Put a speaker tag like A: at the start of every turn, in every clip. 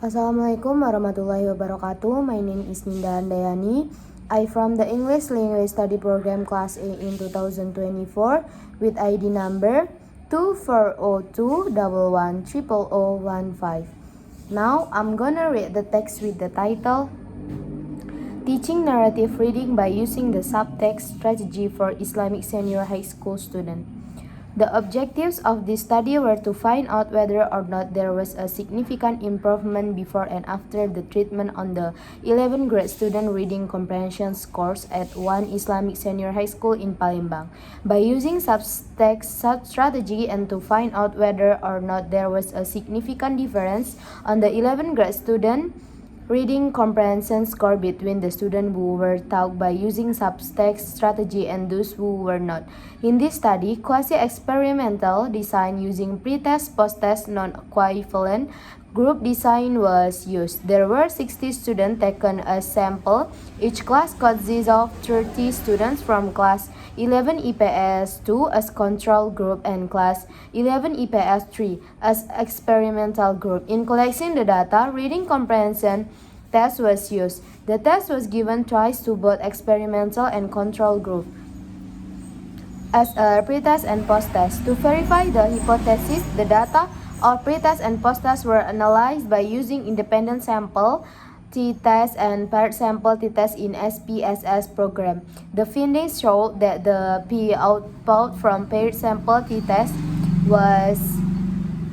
A: Assalamualaikum warahmatullahi wabarakatuh. My name is Ninda Handayani. I from the English Language Study Program Class A in 2024 with ID number 2402110015. Now I'm gonna read the text with the title Teaching Narrative Reading by Using the Subtext Strategy for Islamic Senior High School Student. The objectives of this study were to find out whether or not there was a significant improvement before and after the treatment on the 11th grade student reading comprehension scores at one Islamic Senior High School in Palembang. By using subtext strategy and to find out whether or not there was a significant difference on the 11th grade student reading comprehension score between the students who were taught by using subtext strategy and those who were not. In this study, quasi-experimental design using pre-test, post-test, non-equivalent group design was used. There were 60 students taken as sample. Each class consists of 30 students from class 11 EPS 2 as control group and class 11 EPS 3 as experimental group. In collecting the data, reading comprehension test was used. The test was given twice to both experimental and control group as a pre-test and post-test. To verify the hypothesis, the data of pre-test and post-test were analyzed by using independent sample t-test and paired sample t-test in SPSS program. The findings showed that the p output from paired sample t-test was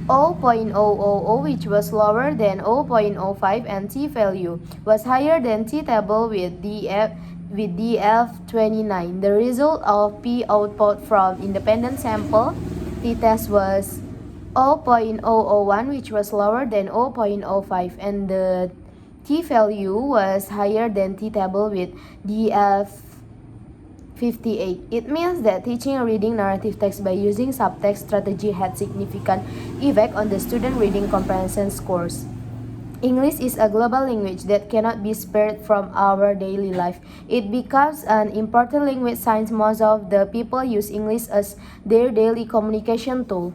A: 0.000, which was lower than 0.05, and t-value was higher than t-table with DF29. The result of p output from independent sample t-test was 0.001, which was lower than 0.05, and the t-value was higher than t-table with DF58. It means that teaching a reading narrative text by using subtext strategy had significant effect on the student reading comprehension scores. English is a global language that cannot be spared from our daily life. It becomes an important language since most of the people use English as their daily communication tool.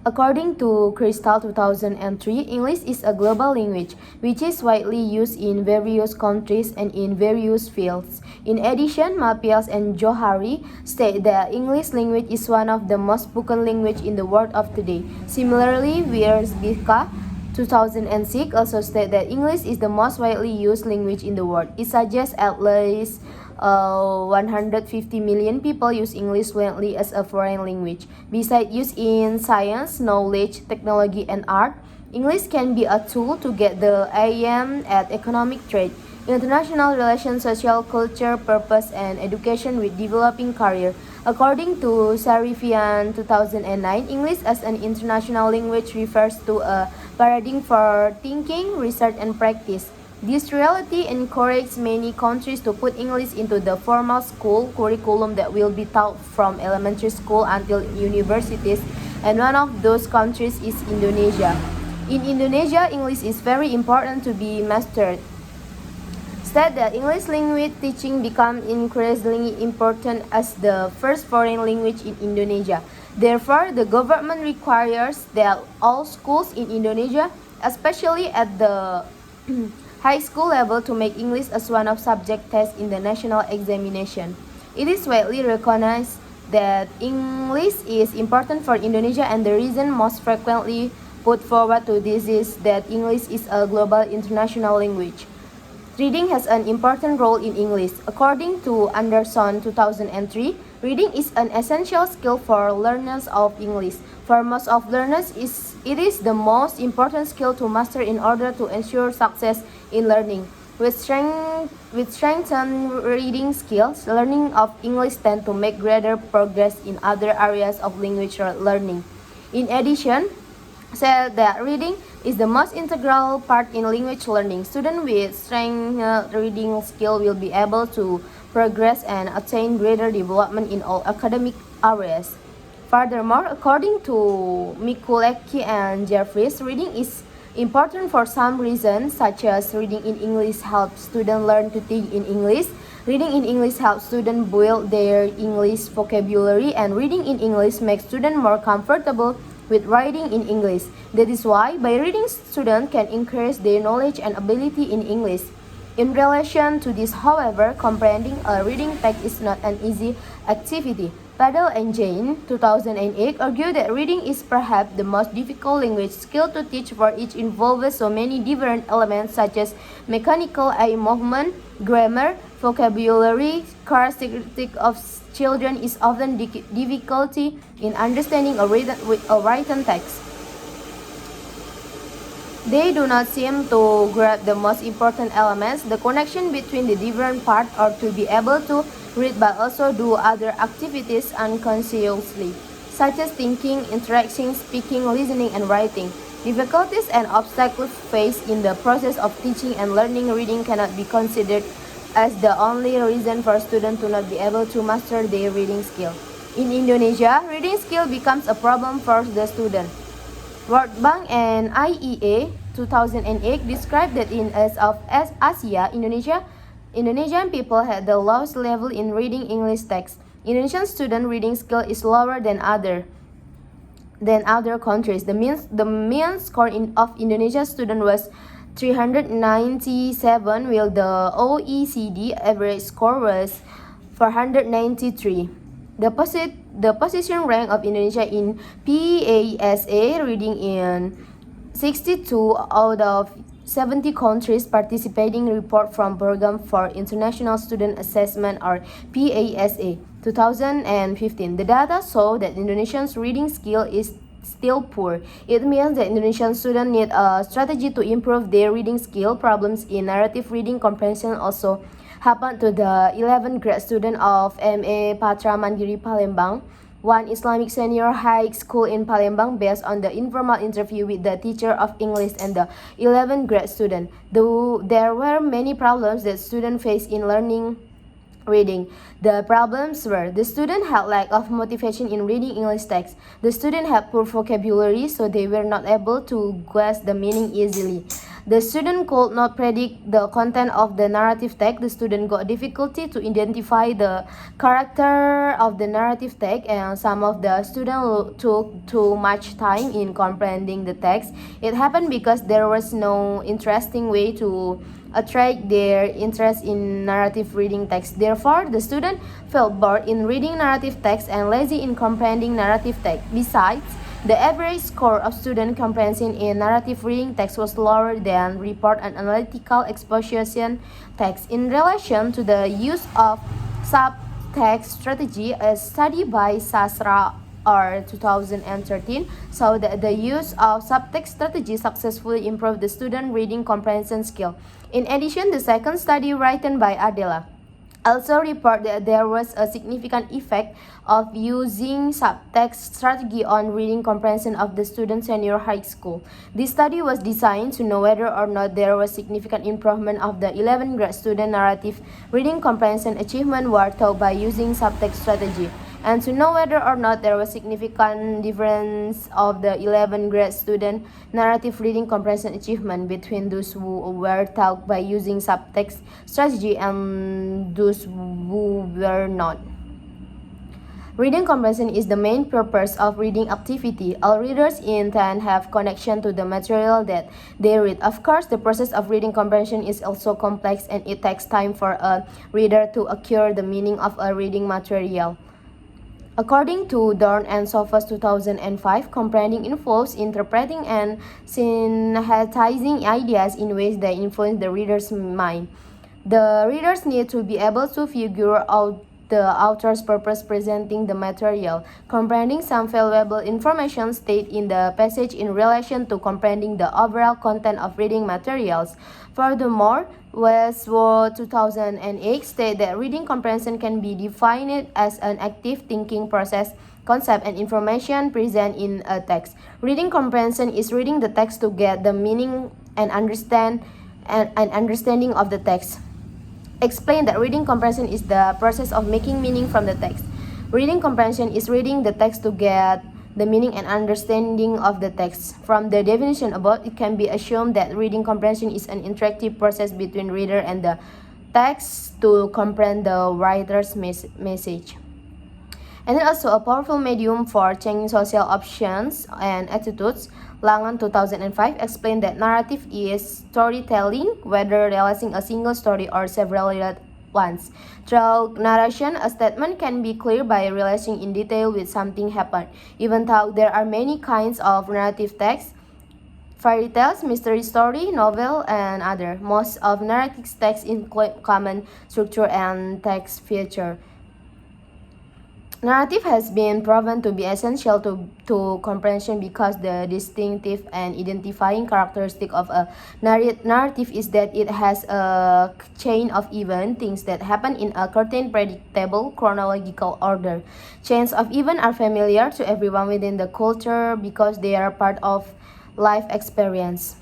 A: According to Crystal 2003, English is a global language which is widely used in various countries and in various fields. In addition, Mapiels and Johari state that English language is one of the most spoken language in the world of today. Similarly, Wiersbika 2006 also state that English is the most widely used language in the world. It suggests at least 150 million people use English fluently as a foreign language. Besides use in science, knowledge, technology, and art, English can be a tool to get the aim at economic trade, international relations, social culture, purpose, and education with developing career. According to Sarifian 2009, English as an international language refers to a paradigm for thinking, research, and practice. This reality encourages many countries to put English into the formal school curriculum that will be taught from elementary school until universities, and one of those countries is Indonesia. In Indonesia, English is very important to be mastered. Instead, that English language teaching becomes increasingly important as the first foreign language in Indonesia. Therefore, the government requires that all schools in Indonesia, especially at the high school level, to make English as one of subject tests in the national examination. It is widely recognized that English is important for Indonesia, and the reason most frequently put forward to this is that English is a global international language. Reading has an important role in English. According to Anderson 2003, reading is an essential skill for learners of English. For most of learners, it is the most important skill to master in order to ensure success in learning. With strengthened reading skills, learning of English tends to make greater progress in other areas of language learning. In addition, said that reading is the most integral part in language learning. Students with strengthened reading skill will be able to progress and attain greater development in all academic areas. Furthermore, according to Mikuleki and Jeffries, reading is important for some reasons, such as reading in English helps students learn to think in English, reading in English helps students build their English vocabulary, and reading in English makes students more comfortable with writing in English. That is why, by reading, students can increase their knowledge and ability in English. In relation to this, however, comprehending a reading text is not an easy activity. Padel and Jane, 2008, argue that reading is perhaps the most difficult language skill to teach, for each involves so many different elements such as mechanical eye movement, grammar, vocabulary. Characteristic of children is often difficulty in understanding a written text. They do not seem to grasp the most important elements, the connection between the different parts, or to be able to read but also do other activities unconsciously, such as thinking, interacting, speaking, listening, and writing. Difficulties and obstacles faced in the process of teaching and learning reading cannot be considered as the only reason for students to not be able to master their reading skill. In Indonesia, reading skill becomes a problem for the student. World Bank and IEA 2008 described that in Asia, Indonesian people had the lowest level in reading English text. Indonesian student reading skill is lower than other countries. The mean score of Indonesian student was 397, while the OECD average score was 493. The position rank of Indonesia in PASA reading in 62 out of 70 countries participating, report from Program for International Student Assessment, or PASA 2015. The data show that Indonesians' reading skill is still poor. It means that Indonesian students need a strategy to improve their reading skill. Problems in narrative reading comprehension also happened to the 11th grade student of MA Patra Mandiri Palembang, one Islamic senior high school in Palembang, based on the informal interview with the teacher of English and the 11th grade student. Though there were many problems that students faced in learning reading. The problems were: the student had lack of motivation in reading English text. The student had poor vocabulary, so they were not able to grasp the meaning easily. The student could not predict the content of the narrative text. The student got difficulty to identify the character of the narrative text, and some of the students took too much time in comprehending the text. It happened because there was no interesting way to attract their interest in narrative reading text. Therefore, the student felt bored in reading narrative text and lazy in comprehending narrative text. Besides, the average score of student comprehension in narrative reading text was lower than report and analytical exposition text. In relation to the use of subtext strategy, a study by Sasra or 2013 showed that the use of subtext strategy successfully improved the student reading comprehension skill. In addition, the second study written by Adela also report that there was a significant effect of using subtext strategy on reading comprehension of the student senior high school. This study was designed to know whether or not there was significant improvement of the 11th grade student narrative reading comprehension achievement were taught by using subtext strategy, and to know whether or not there was significant difference of the 11th grade student narrative reading comprehension achievement between those who were taught by using subtext strategy and those who were not. Reading comprehension is the main purpose of reading activity. All readers intend have connection to the material that they read. Of course, the process of reading comprehension is also complex, and it takes time for a reader to acquire the meaning of a reading material. According to Dorn and Sophos 2005, comprehending involves interpreting and synthesizing ideas in ways that influence the reader's mind. The readers need to be able to figure out the author's purpose presenting the material. Comprehending some valuable information stated in the passage in relation to comprehending the overall content of reading materials. Furthermore, Westwood 2008 stated that reading comprehension can be defined as an active thinking process, concept, and information present in a text. Reading comprehension is reading the text to get the meaning and understanding of the text. Explain that reading comprehension is the process of making meaning from the text. Reading comprehension is reading the text to get the meaning and understanding of the text. From the definition above, it can be assumed that reading comprehension is an interactive process between reader and the text to comprehend the writer's message. and then also a powerful medium for changing social options and attitudes. Langan 2005 explained that narrative is storytelling, whether realizing a single story or several related ones. Through narration, a statement can be clear by realizing in detail with something happened. Even though there are many kinds of narrative text, fairy tales, mystery story, novel, and other. Most of narrative texts include common structure and text feature. Narrative has been proven to be essential to comprehension because the distinctive and identifying characteristic of a narrative is that it has a chain of events, things that happen in a certain predictable chronological order. Chains of events are familiar to everyone within the culture because they are part of life experience.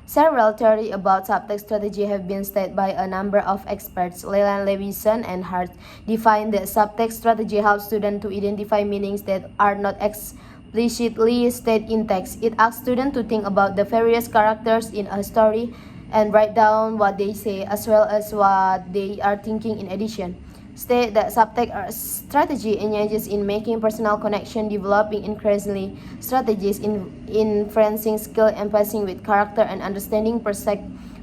A: Several theories about subtext strategy have been stated by a number of experts. Leland Lewison and Hart define that subtext strategy helps students to identify meanings that are not explicitly stated in text. It asks students to think about the various characters in a story and write down what they say as well as what they are thinking in addition. State that subtext strategy engages in making personal connection, developing increasingly strategies in inferencing skill, empathizing with character, and understanding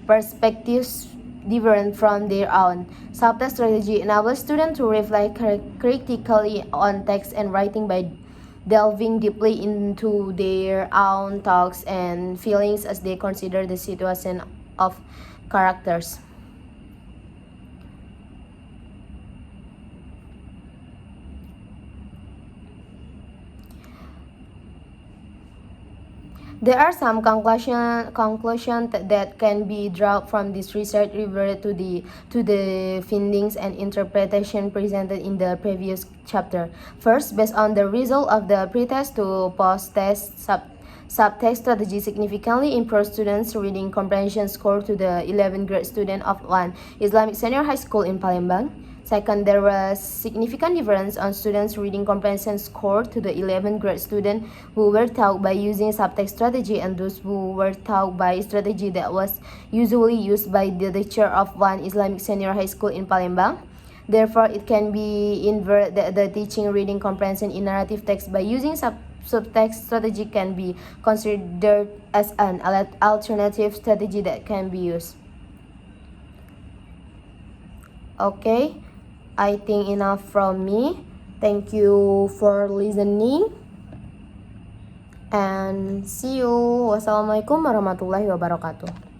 A: perspectives different from their own. Subtext strategy enables students to reflect critically on text and writing by delving deeply into their own thoughts and feelings as they consider the situation of characters. There are some conclusions that can be drawn from this research related to the findings and interpretation presented in the previous chapter. First, based on the result of the pre-test to post-test subtext strategy significantly improves students' reading comprehension score to the 11th grade student of one Islamic Senior High School in Palembang. Second, there was significant difference on students' reading comprehension score to the 11th grade student who were taught by using subtext strategy and those who were taught by strategy that was usually used by the teacher of one Islamic Senior High School in Palembang. Therefore, it can be inferred that the teaching reading comprehension in narrative text by using subtext strategy can be considered as an alternative strategy that can be used. Okay, I think enough from me. Thank you for listening and see you. Wassalamualaikum warahmatullahi wabarakatuh.